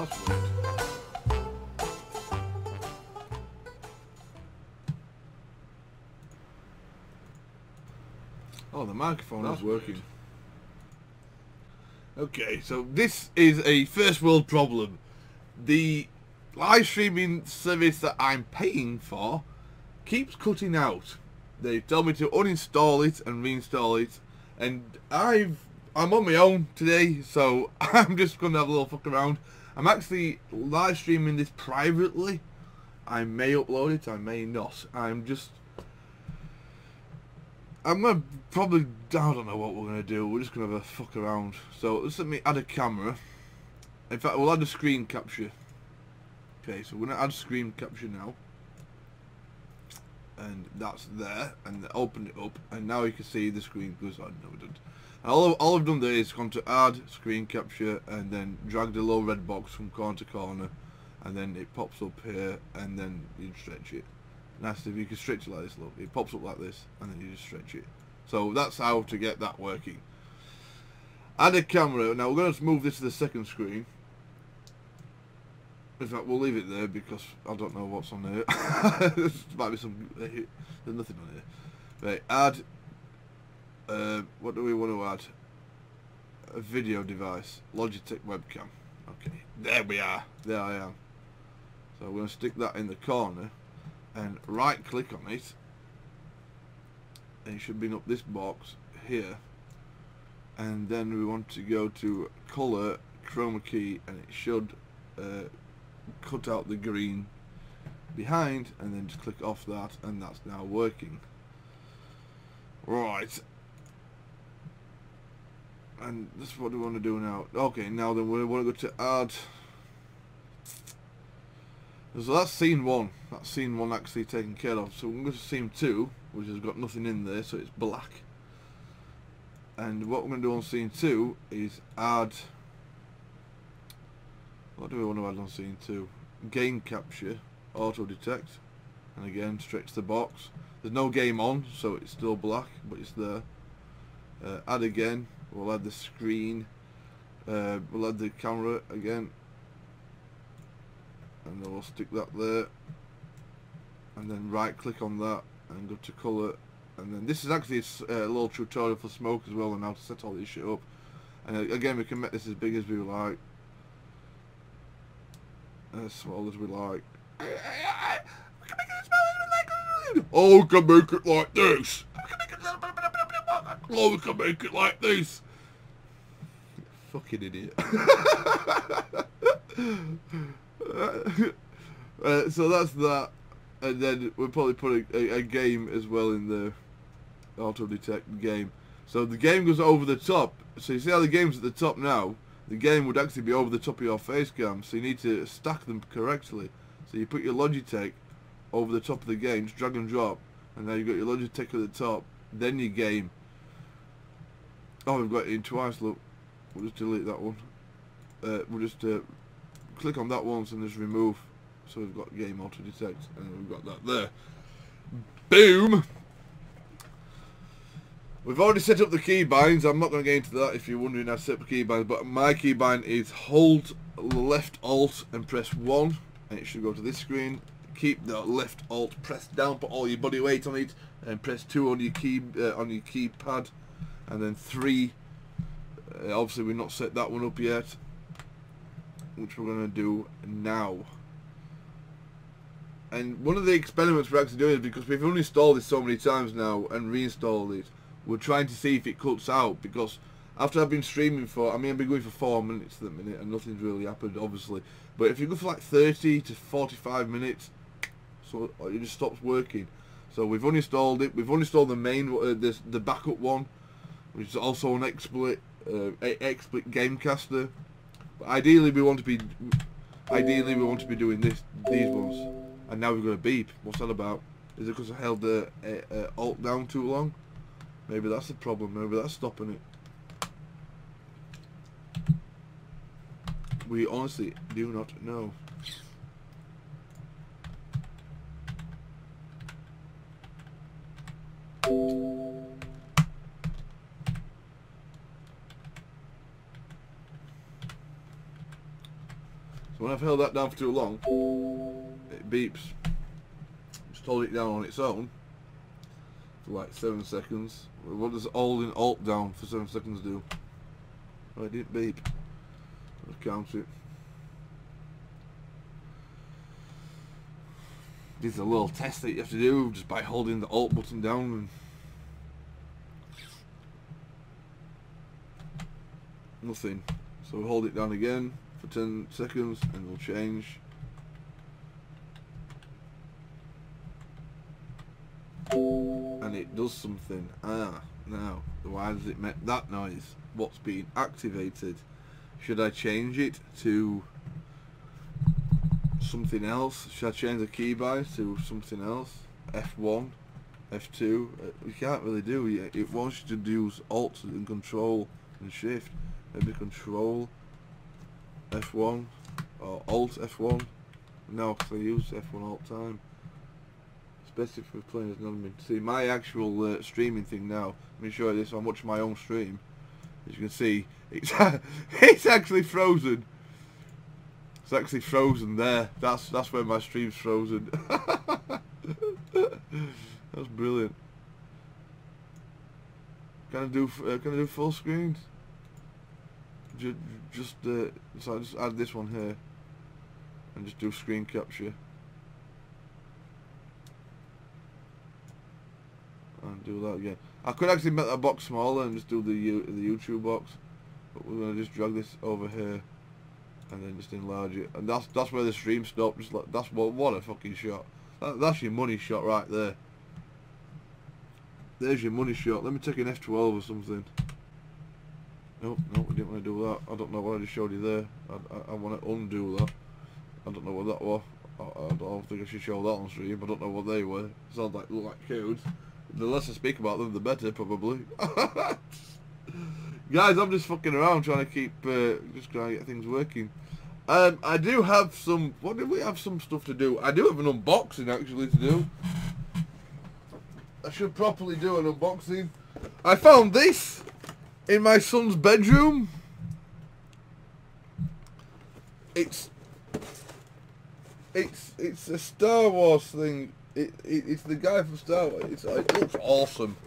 That's weird. Oh, the microphone is working. Okay, so this is a first world problem. The live streaming service that I'm paying for keeps cutting out. They tell me to uninstall it and reinstall it, and I'm on my own today, so I'm just gonna have a little fuck around. I'm actually live streaming this privately. I may upload it, I may not. I'm gonna probably, I don't know what we're gonna do. We're just gonna have a fuck around. So let's let me add a camera. In fact, we'll add a screen capture. Okay, so we're gonna add screen capture now, and that's there. And open it up, and now you can see the screen goes on. No, we don't. All I've done there is gone to add screen capture, and then drag the little red box from corner to corner, and then it pops up here, and then you stretch it. Nice if you can stretch it like this, look. It pops up like this, and then you just stretch it. So that's how to get that working. Add a camera. Now we're going to move this to the second screen. In fact, we'll leave it there because I don't know what's on there. There might be some. There's nothing on here. Right, add. What do we want to add? A video device. Logitech webcam. Okay, there we are. There I am. So we're going to stick that in the corner. And right click on it, and it should bring up this box here, and then we want to go to color, chroma key, and it should cut out the green behind, and then just click off that, and that's now working. Right, and this is what we want to do now. Okay, now then we want to go to add. So that's scene 1. That's scene 1 actually taken care of. So we're going to go to scene 2, which has got nothing in there, so it's black. And what we're going to do on scene 2 is add. What do we want to add on scene 2? Game capture, auto detect, and again stretch the box. There's no game on, so it's still black, but it's there. Add again. We'll add the screen. We'll add the camera again. And then we'll stick that there, and then right click on that and go to colour, and then this is actually a little tutorial for Smoke as well on how to set all this shit up. And again, we can make this as big as we like, as small as we like. Oh, we can make it like this. Oh, we can make it like this. Fucking idiot. So that's that, and then we'll probably put a game as well in the auto detect game. So the game goes over the top. So you see how the game's at the top now? The game would actually be over the top of your face cam, so you need to stack them correctly. So you put your Logitech over the top of the game, just drag and drop, and now you've got your Logitech at the top, then your game. Oh, we've got it in twice, look. We'll just delete that one. We'll just click on that once and just remove. So we've got game auto detect, and we've got that there. Boom! We've already set up the keybinds. I'm not going to get into that if you're wondering how to set up the keybinds, but my keybind is hold left alt and press 1, and it should go to this screen. Keep the left alt pressed down, put all your body weight on it, and press 2 on your keypad, and then 3. Obviously we've not set that one up yet, which we're going to do now. And one of the experiments we're actually doing is, because we've uninstalled this so many times now and reinstalled it, we're trying to see if it cuts out, because after I've been streaming for, I mean, I've been going for 4 minutes at the minute and nothing's really happened, obviously, but if you go for like 30 to 45 minutes, so it just stops working. So we've uninstalled it. We've uninstalled the main, the backup one, which is also an XSplit Gamecaster. But ideally we want to be doing these ones. And now we've got a beep. What's that about? Is it because I held the alt down too long? Maybe that's the problem. Maybe that's stopping it. We honestly do not know. So when I've held that down for too long, it beeps. Just hold it down on its own for like 7 seconds. What does holding Alt down for 7 seconds do? Oh, it didn't beep. Let's count it. This is a little test that you have to do just by holding the Alt button down. And nothing. So we'll hold it down again for 10 seconds and we'll change. And it does something. Now, why does it make that noise? What's being activated? Should I change it to something else? Should I change the keybind to something else? F1, F2? You can't really do it. It wants you to use Alt and Control and Shift. Maybe Control F1 or Alt F1. No, because I use F1 all the time. Especially for playing as an admin. See, my actual streaming thing now, let me show you this. I'm watching my own stream. As you can see, it's, it's actually frozen. It's actually frozen there. That's where my stream's frozen. That's brilliant. Can I do full screens? So I just add this one here and just do screen capture and do that again. I could actually make that box smaller and just do the YouTube box, but we're gonna just drag this over here and then just enlarge it, and that's where the stream stopped. Just like that's what a fucking shot. That's your money shot right there. There's your money shot. Let me take an F12 or something. Nope, we didn't want to do that. I don't know what I just showed you there. I want to undo that. I don't know what that was. I don't think I should show that on stream. I don't know what they were. Sound like look like codes. The less I speak about them, the better, probably. Guys, I'm just fucking around trying to keep, just trying to get things working. I do have some. What do we have? Some stuff to do. I do have an unboxing actually to do. I should properly do an unboxing. I found this in my son's bedroom. It's a Star Wars thing. It's the guy from Star Wars. It looks awesome.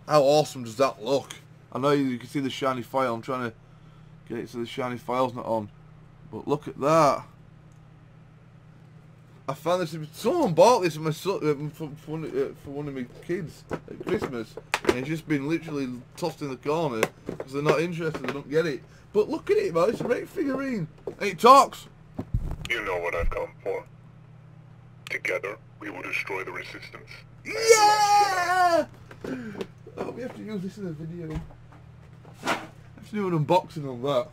How awesome does that look? I know you can see the shiny file. I'm trying to get it so the shiny file's not on. But look at that. I found this. Someone bought this for my son, for one of my kids at Christmas, and it's just been literally tossed in the corner because they're not interested. They don't get it. But look at it, man. It's a great figurine, and it talks. You know what I've come for. Together, we will destroy the resistance. Yeah! Oh, we have to use this in the video. I have to do an unboxing on that.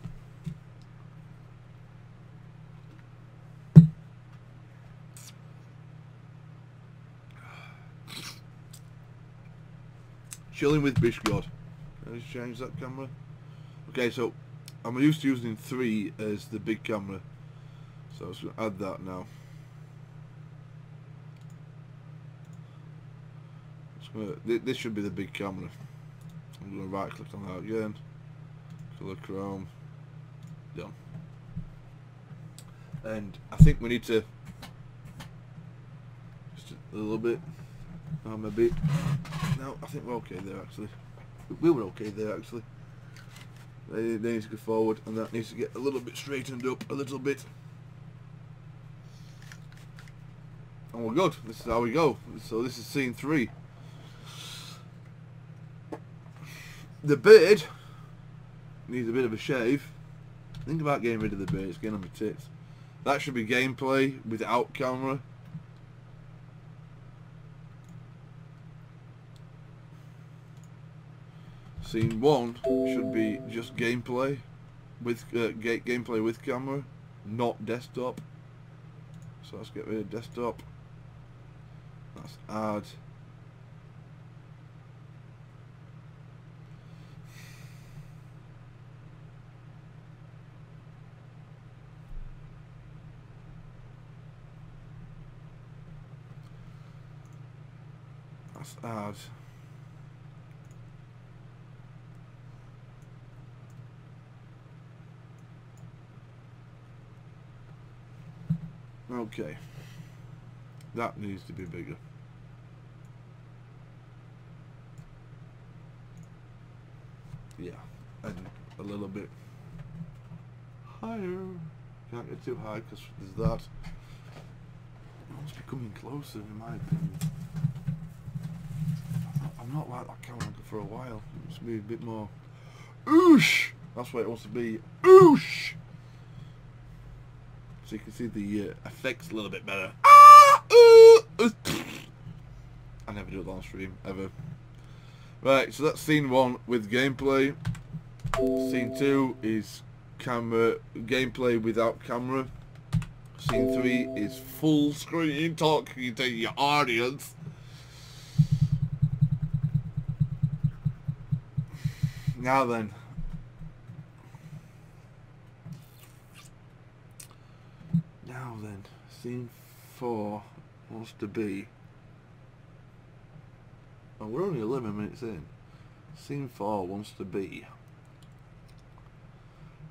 Chilling with Bishgod. Can I just change that camera? Okay, so I'm used to using 3 as the big camera, so I was going to add that now. This should be the big camera. I'm going to right click on that again. Color Chrome. Done. And I think we need to just a little bit. Maybe. No, I think we're okay there actually. We were okay there actually. They need to go forward, and that needs to get a little bit straightened up a little bit. And we're good. This is how we go. So this is scene 3. The beard needs a bit of a shave. Think about getting rid of the beard. It's getting on my tits. That should be gameplay without camera. Scene 1 should be just gameplay with gameplay with camera, not desktop. So let's get rid of desktop. That's add. That's add. Okay. That needs to be bigger. Yeah. And a little bit higher. Can't get too high because there's that. It's becoming closer in my opinion. I'm not like that camera for a while. It must be a bit more oosh! That's what it wants to be. Oosh! So you can see the effects a little bit better. I never do it on stream, ever. Right, so that's scene 1 with gameplay. Scene 2 is camera gameplay without camera. Scene 3 is full screen talking to your audience. Now then. Scene 4 wants to be... Oh, we're only 11 minutes in. Scene 4 wants to be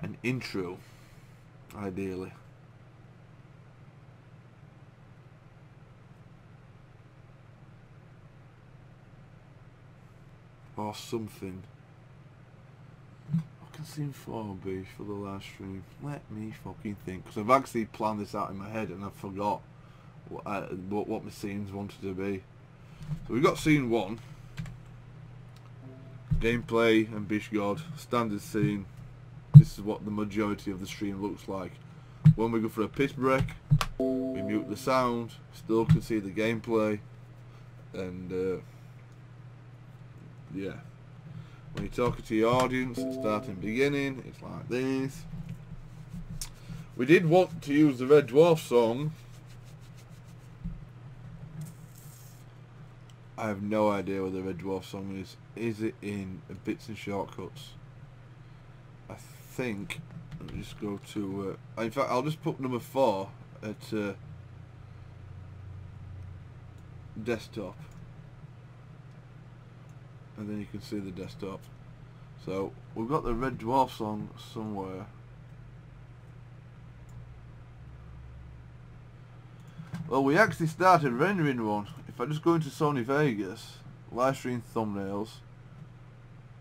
an intro, ideally. Or something. What can scene 4 be for the last stream? Let me fucking think. Because I've actually planned this out in my head and I forgot what my scenes wanted to be. So we've got scene 1. Gameplay and Bish God. Standard scene. This is what the majority of the stream looks like. When we go for a piss break, we mute the sound. Still can see the gameplay. And yeah. When you're talking to your audience, it's starting beginning, it's like this. We did want to use the Red Dwarf song. I have no idea where the Red Dwarf song is. Is it in Bits and Shortcuts? I think, let me just go to, in fact I'll just put number 4 at desktop. And then you can see the desktop. So we've got the Red Dwarf song somewhere. Well, we actually started rendering one. If I just go into Sony Vegas, live stream thumbnails,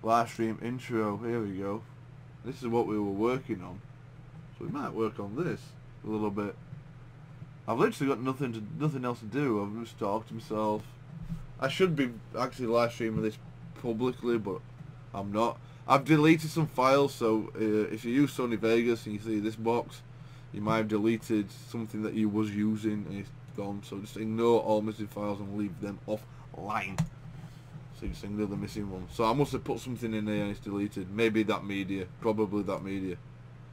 live stream intro, here we go. This is what we were working on. So we might work on this a little bit. I've literally got nothing else to do. I've just talked to myself. I should be actually live streaming this publicly, but I'm not. I've deleted some files, so if you use Sony Vegas and you see this box, you might have deleted something that you was using and it's gone. So just ignore all missing files and leave them offline. So you just ignore the missing ones. So I must have put something in there and it's deleted. Maybe that media. Probably that media.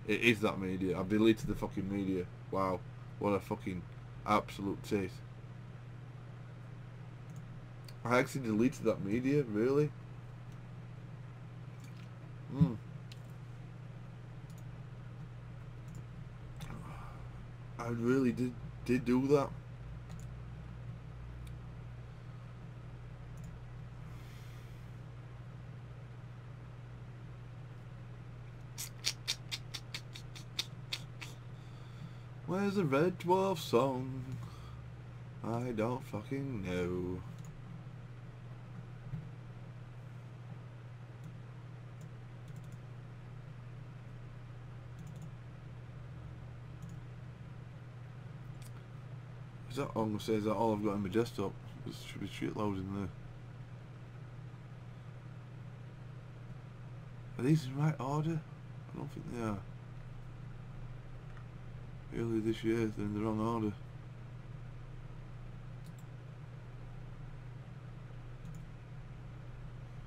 It is that media. I've deleted the fucking media. Wow. What a fucking absolute taste. I actually deleted that media, really? I really did do that. Where's the Red Dwarf song? I don't fucking know. Is that I'm gonna say, is that all I've got on my desktop? There should be shitloads in there. Are these in the right order? I don't think they are. Earlier this year, they're in the wrong order.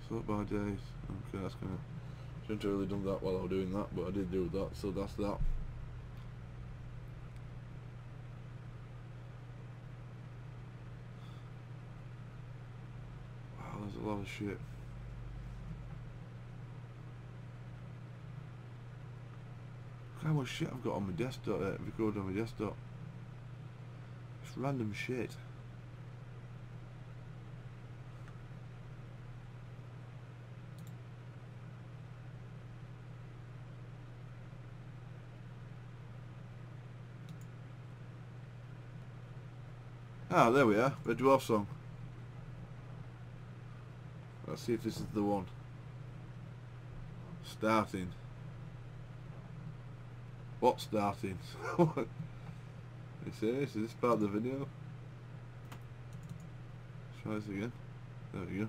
Sort by days. Okay, that's gonna... Shouldn't have really done that while I was doing that, but I did do that, so that's that. Wow, there's a lot of shit. Look how much shit I've got on my desktop, recorded on my desktop. It's random shit. Ah, there we are. Red Dwarf song. Let's see if this is the one. Starting. What starting? Is this part of the video? Let's try this again. There we go.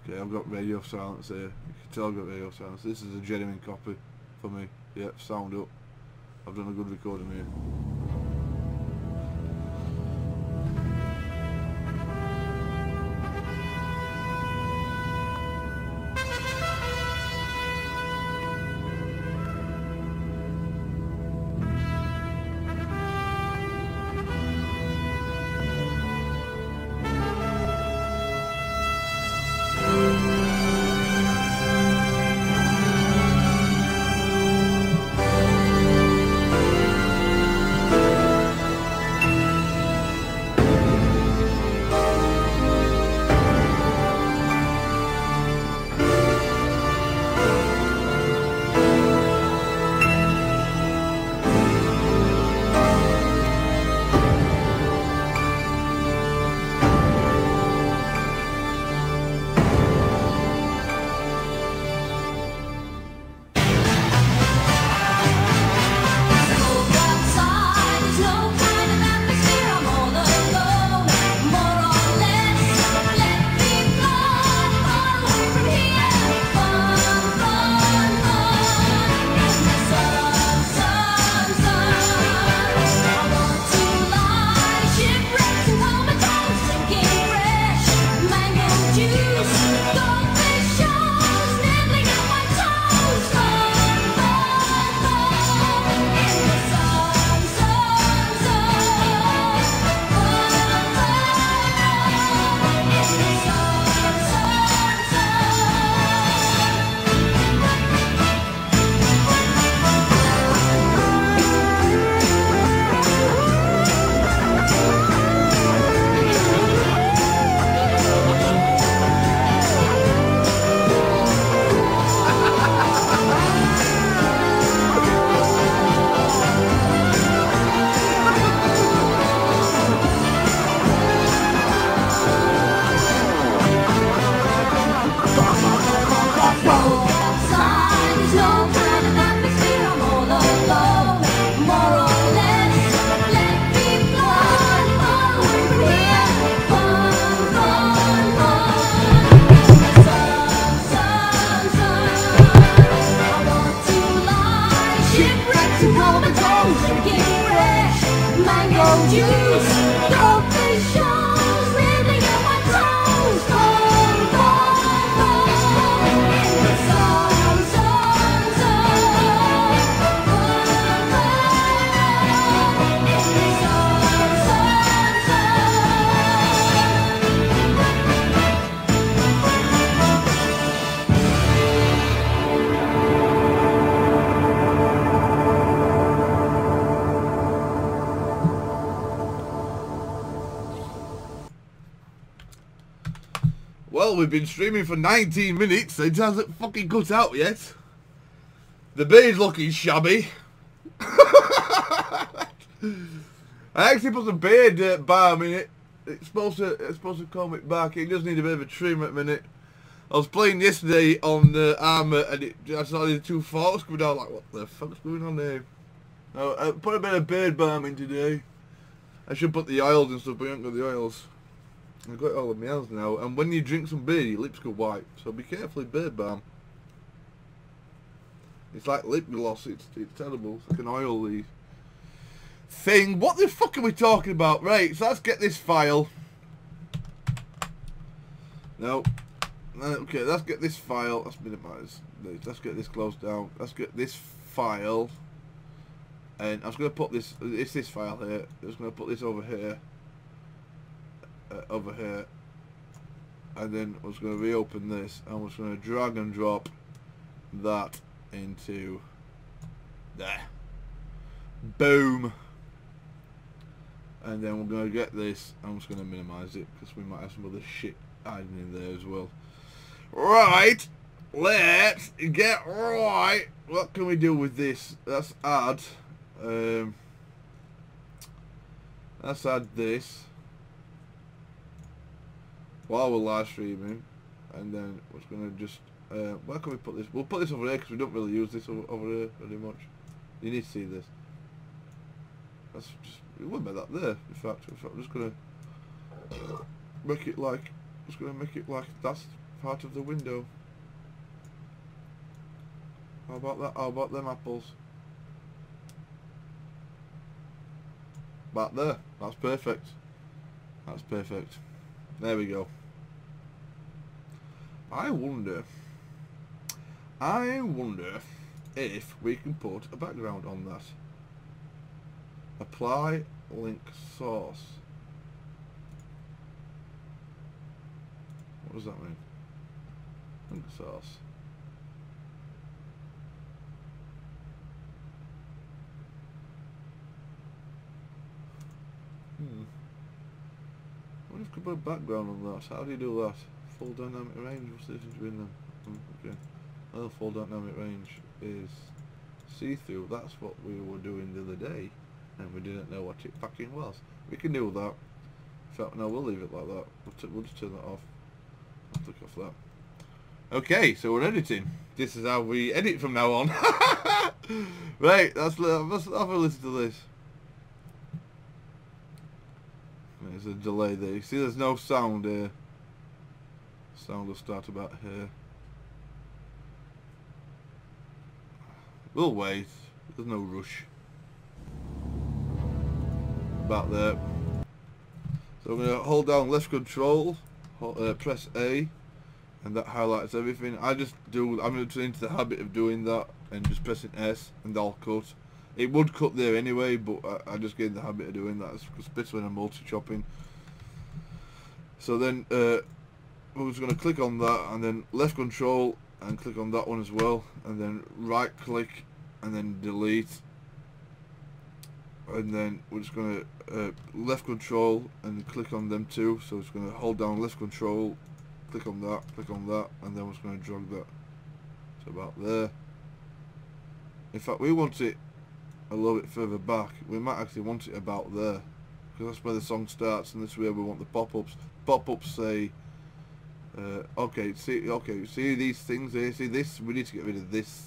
Okay, I've got radio silence here. You can tell I've got radio silence. This is a genuine copy for me. Yep, sound up. I've done a good recording here. Well, we've been streaming for 19 minutes. It hasn't fucking cut out yet. The beard's looking shabby. I actually put some beard balm in it. It's supposed to comb it back. It does need a bit of a trim at the minute. I was playing yesterday on Armour and I saw the two forks coming down. Like, what the fuck's going on there? I put a bit of beard balm in today. I should put the oils and stuff, but I haven't got the oils. I've got all of my hands now, and when you drink some beer, your lips go white, so be careful with beard balm. It's like lip gloss, it's terrible, it's like an oily thing. What the fuck are we talking about? Right, so let's get this file. No. Okay, let's get this file, let's minimize. Let's get this closed down. Let's get this file. And I was going to put this, it's this file here. I was going to put this over here. Over here, and then I was going to reopen this and I was going to drag and drop that into there. Boom. And then we're going to get this. I'm just going to minimize it because we might have some other shit hiding in there as well. Right. let's get right. What can we do with this? Let's add. Let's add this while we're live streaming, and then we're gonna just. Where can we put this? We'll put this over here because we don't really use this over here very much. You need to see this. That's just. We won't make that there. In fact, I'm just gonna make it like. Just gonna make it like that's part of the window. How about that? How about them apples? Back there. That's perfect. That's perfect. There we go. I wonder if we can put a background on that. Apply link source. What does that mean? Link source. What if we could put a background on that? How do you do that? Full dynamic range, what's the difference between them? Okay. Well, full dynamic range is see-through. That's what we were doing the other day, and we didn't know what it fucking was. We can do that. In fact, no, we'll leave it like that. We'll just turn that off. I'll click off that. Okay, so we're editing. This is how we edit from now on. Right, let's have a listen to this. There's a delay there. You see there's no sound here. Sound will start about here. We'll wait. There's no rush. About there. So I'm going to hold down left control, press A, and that highlights everything. I'm into the habit of doing that and just pressing S and I'll cut. It would cut there anyway, but I just get in the habit of doing that, especially when I'm multi-chopping. So then we're just going to click on that and then left control and click on that one as well, and then right click and then delete, and then we're just going to left control and click on them too. So it's going to hold down left control, click on that, and then we're just going to drag that to about there. In fact, we want it a little bit further back. We might actually want it about there, because that's where the song starts, and this is where we want the pop-ups. Pop-ups say, see these things here, see this, we need to get rid of this.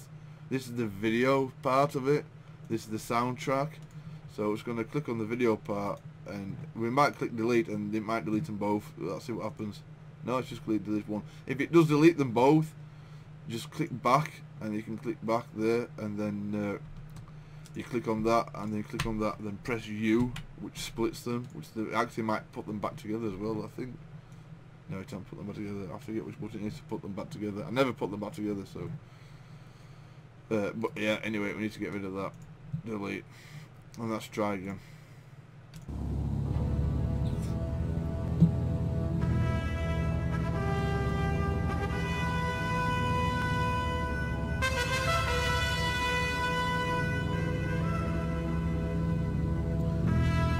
This is the video part of it, this is the soundtrack. So it's going to click on the video part, and we might click delete, and it might delete them both. Let's see what happens. No, it's just delete one. If it does delete them both, just click back, and you can click back there, and then you click on that, and then click on that, and then press U, which splits them, which actually might put them back together as well, I think. No, it can't put them back together. I forget which button it is to put them back together. I never put them back together, so. But yeah, anyway, we need to get rid of that. Delete. And let's try again.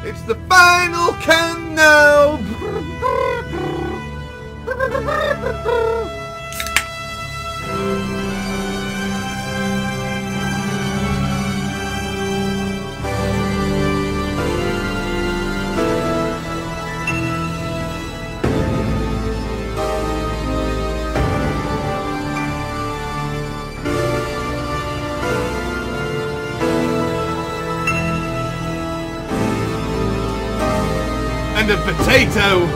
It's the final count now. And a potato.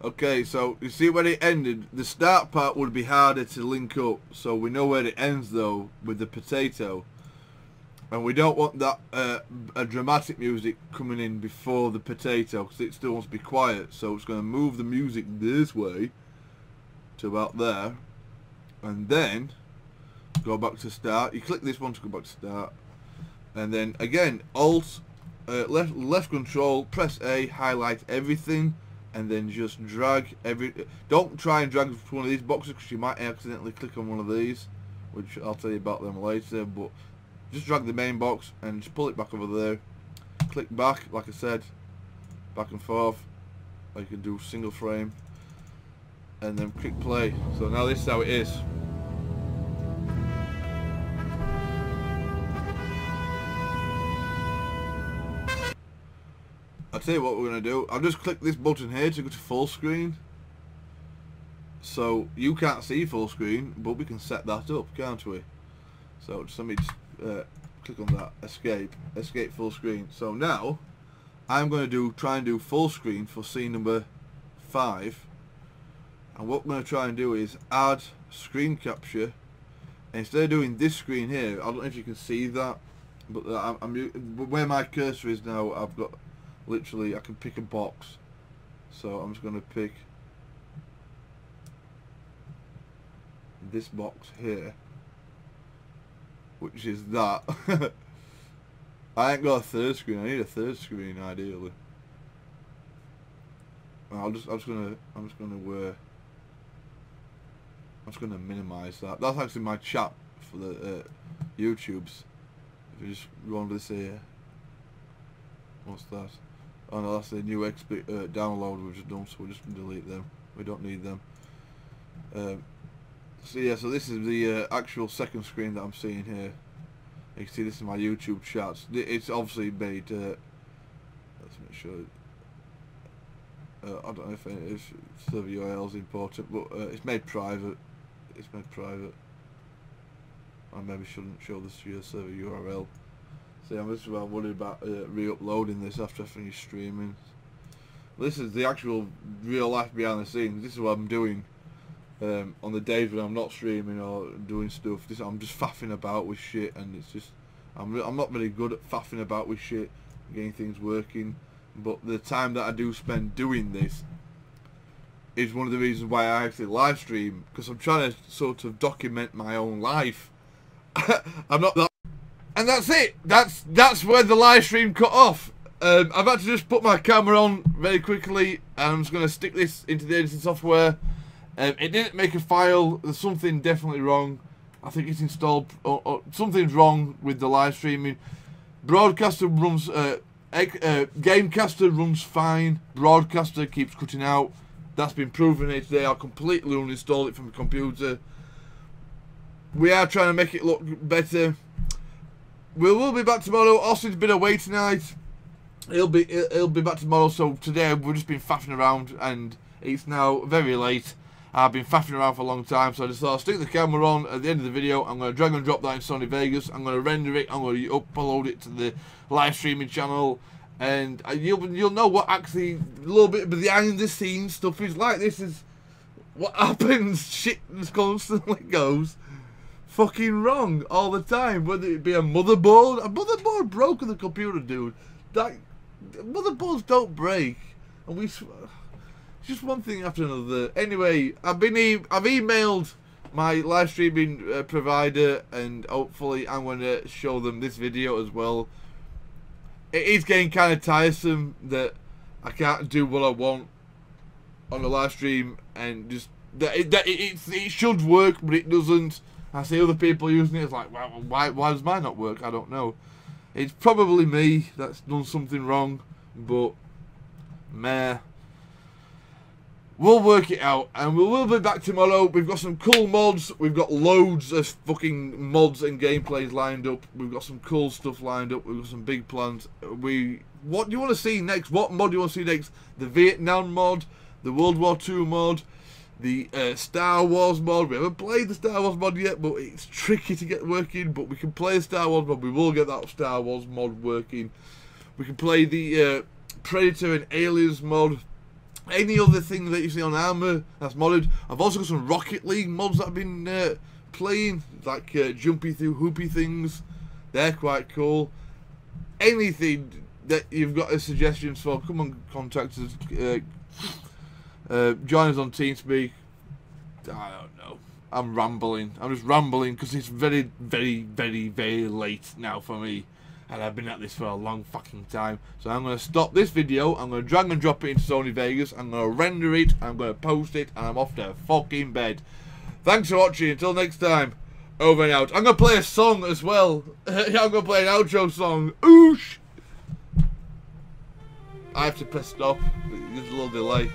Okay, so you see where it ended. The start part would be harder to link up, so we know where it ends though with the potato. And we don't want that a dramatic music coming in before the potato, because it still wants to be quiet. So it's going to move the music this way to about there, and then go back to start. You click this one to go back to start, and then again Alt left control, press A, highlight everything, and then just drag every. Don't try and drag one of these boxes because you might accidentally click on one of these. which I'll tell you about them later. But just drag the main box and just pull it back over there. Click back, like I said, back and forth. Or you can do single frame, and then click play. So now this is how it is. I'll tell you what we're going to do. I'll just click this button here to go to full screen. So you can't see full screen, but we can set that up, can't we? So just let me click on that, escape full screen. So now I'm going to try and do full screen for scene number 5. And what we're going to try and do is add screen capture. And instead of doing this screen here, I don't know if you can see that, but where my cursor is now, I've got literally, I can pick a box. So I'm just going to pick this box here, which is that. I ain't got a third screen. I need a third screen ideally. I'm just gonna minimize that. That's actually my chat for the YouTubes. If you just go on this here, what's that? Oh no, that's the new XP download we've just done, so we're just gonna delete them. We don't need them. So yeah, so this is the actual second screen that I'm seeing here. You can see this is my YouTube chats. It's obviously made. Let's make sure. I don't know if server URL is important, but it's made private. It's made private. I maybe shouldn't show this to your server URL. See, I'm just about worried about re-uploading this after I finish streaming. This is the actual real life behind the scenes. This is what I'm doing on the days when I'm not streaming or doing stuff. I'm just faffing about with shit, and it's just I'm not really good at faffing about with shit, getting things working. But the time that I do spend doing this is one of the reasons why I actually live stream, because I'm trying to sort of document my own life. I'm not that, and that's it. That's where the live stream cut off. I've had to just put my camera on very quickly, and I'm just going to stick this into the editing software. It didn't make a file. There's something definitely wrong. I think it's installed. Something's wrong with the live streaming. Broadcaster runs. Gamecaster runs fine. Broadcaster keeps cutting out. That's been proven here today. I'll completely uninstall it from the computer. We are trying to make it look better. We will be back tomorrow. Austin's been away tonight. He'll be back tomorrow. So today we've just been faffing around, and it's now very late. I've been faffing around for a long time, so I just thought I'll stick the camera on at the end of the video. I'm going to drag and drop that in Sony Vegas. I'm going to render it. I'm going to upload it to the live streaming channel, and you'll know what actually a little bit behind the scenes stuff is like. This is what happens. Shit just constantly goes fucking wrong all the time. Whether it be a motherboard broke on the computer, dude. That motherboards don't break, and we. Just one thing after another. Anyway, I've emailed my live streaming provider, and hopefully I'm going to show them this video as well. It is getting kind of tiresome that I can't do what I want on the live stream, and just it should work, but it doesn't. I see other people using it. It's like, well, why does mine not work? I don't know. It's probably me that's done something wrong, but meh. We'll work it out, and we will be back tomorrow. We've got some cool mods. We've got loads of fucking mods and gameplays lined up. We've got some cool stuff lined up. We've got some big plans. What do you want to see next? What mod do you want to see next? The Vietnam mod, the World War II mod, the Star Wars mod. We haven't played the Star Wars mod yet, but it's tricky to get working. But we can play the Star Wars mod. We will get that Star Wars mod working. We can play the Predator and Aliens mod. Any other thing that you see on Armour that's modded. I've also got some Rocket League mods that I've been playing, like jumpy through hoopy things. They're quite cool. Anything that you've got as suggestions for, come on, contact us. Join us on TeamSpeak. I don't know. I'm rambling. I'm just rambling because it's very, very, very, very late now for me. And I've been at this for a long fucking time. So I'm going to stop this video. I'm going to drag and drop it into Sony Vegas. I'm going to render it. I'm going to post it. And I'm off to fucking bed. Thanks for watching. Until next time. Over and out. I'm gonna play a song as well. I'm gonna play an outro song. Oosh! I have to press stop. There's a little delay.